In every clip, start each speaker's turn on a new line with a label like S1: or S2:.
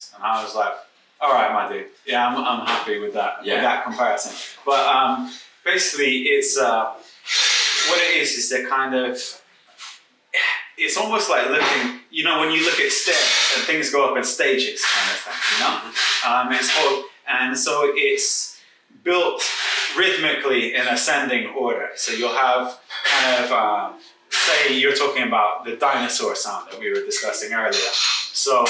S1: sounds. And I was like, all right, my dude. Yeah, I'm happy with that, with that comparison. But basically, it's what it is they're kind of, it's almost like looking, you know, when you look at stairs and things go up in stages kind of thing, you know? It's called, and so it's built rhythmically in ascending order. So you'll have kind of, say you're talking about the dinosaur sound that we were discussing earlier. So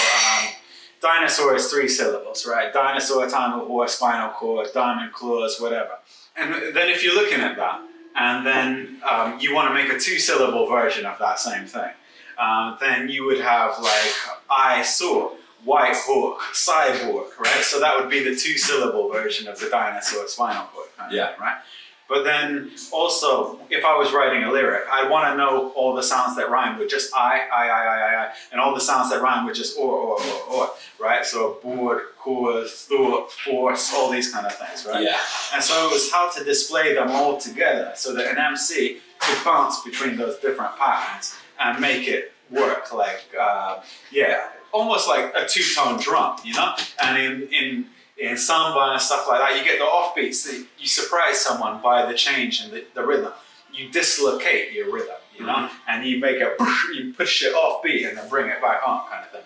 S1: dinosaur is 3 syllables, right? Dinosaur, time of war, spinal cord, diamond claws, whatever. And then if you're looking at that, and then you want to make a 2-syllable version of that same thing, then you would have like I saw, white hawk, cyborg, right? So that would be the 2-syllable version of the dinosaur spinal cord kind of thing, right? But then also, if I was writing a lyric, I'd want to know all the sounds that rhyme with just I, and all the sounds that rhyme with just or, right? So board, chorus, thought, force, all these kind of things, right? Yeah. And so it was how to display them all together so that an MC could bounce between those different patterns and make it work like, almost like a 2-tone drum, you know? And in samba and stuff like that, you get the offbeats. You surprise someone by the change in the rhythm. You dislocate your rhythm, you know, and you make it, you push it offbeat and then bring it back on, kind of thing.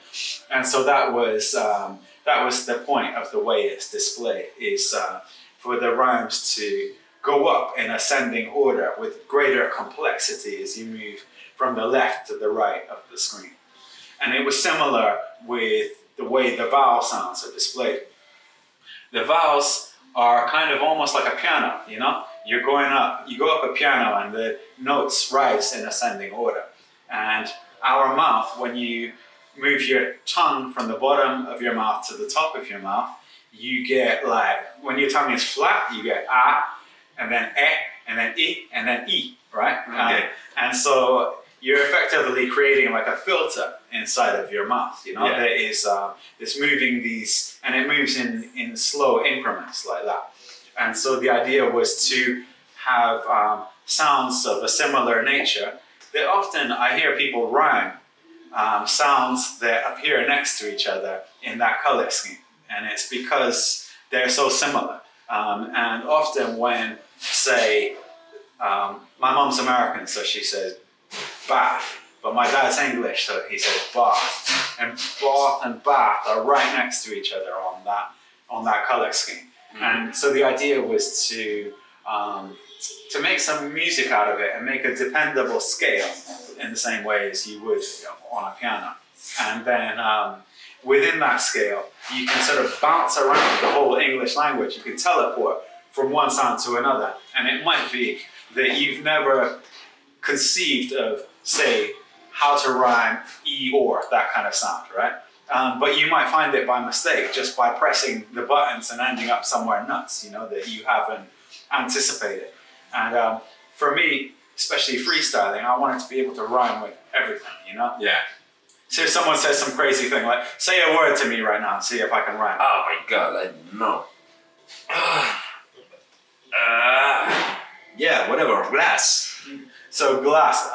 S1: And so that was the point of the way it's displayed, is for the rhymes to go up in ascending order with greater complexity as you move from the left to the right of the screen. And it was similar with the way the vowel sounds are displayed. The vowels are kind of almost like a piano, you know? You're going up, you go up a piano and the notes rise in ascending order. And our mouth, when you move your tongue from the bottom of your mouth to the top of your mouth, you get like, when your tongue is flat, you get ah, and then and then and then right? Okay. And so you're effectively creating like a filter inside of your mouth, you know? There is this moving these, and it moves in slow increments like that. And so the idea was to have sounds of a similar nature that often I hear people rhyme sounds that appear next to each other in that color scheme. And it's because they're so similar. And often when, say, my mom's American, so she says bath, but my dad's English, so he says bath. And bath and bath are right next to each other on that color scheme. And so the idea was to make some music out of it and make a dependable scale in the same way as you would on a piano. And then within that scale, you can sort of bounce around the whole English language. You can teleport from one sound to another. And it might be that you've never conceived of, say, how to rhyme or, that kind of sound, right? But you might find it by mistake, just by pressing the buttons and ending up somewhere nuts, you know, that you haven't anticipated. And for me, especially freestyling, I wanted to be able to rhyme with everything, you know? Yeah. So if someone says some crazy thing, like, say a word to me right now and see if I can rhyme.
S2: Oh my God, I don't know. Yeah, whatever, glass.
S1: So glass,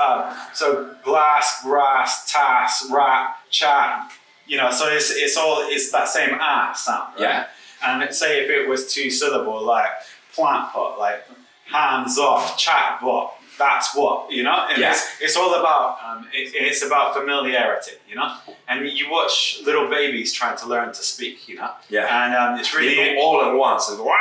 S1: glass, grass, task, rap, chat, you know, so it's that same sound, right? Yeah. And say if it was 2-syllable, like plant pot, like hands off, chat bot, that's what, you know? And it's all about, it's about familiarity, you know? And you watch little babies trying to learn to speak, you know? Yeah. And it's really...
S2: They do all at once, and wow!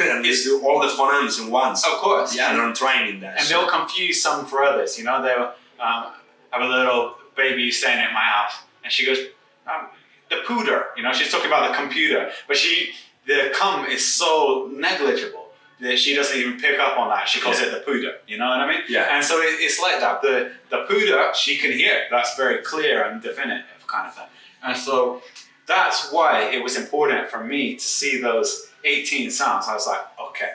S2: And they do all the phonemes in once.
S1: Of course.
S2: Yeah, and I'm training that.
S1: And they'll confuse some for others, you know? They have a little baby staying at my house, and she goes, the pooter, you know? She's talking about the computer, but the cum is so negligible that she doesn't even pick up on that. She calls it the pooter, you know what I mean? Yeah. And so it's like that. The pooter, she can hear. That's very clear and definitive kind of thing. And so that's why it was important for me to see those 18 sounds. I was like, okay,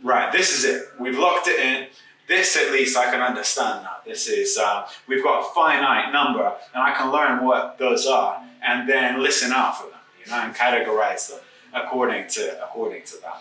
S1: right, this is it. We've locked it in. This at least I can understand now. This is, we've got a finite number and I can learn what those are and then listen out for them, you know, and categorize them according to that.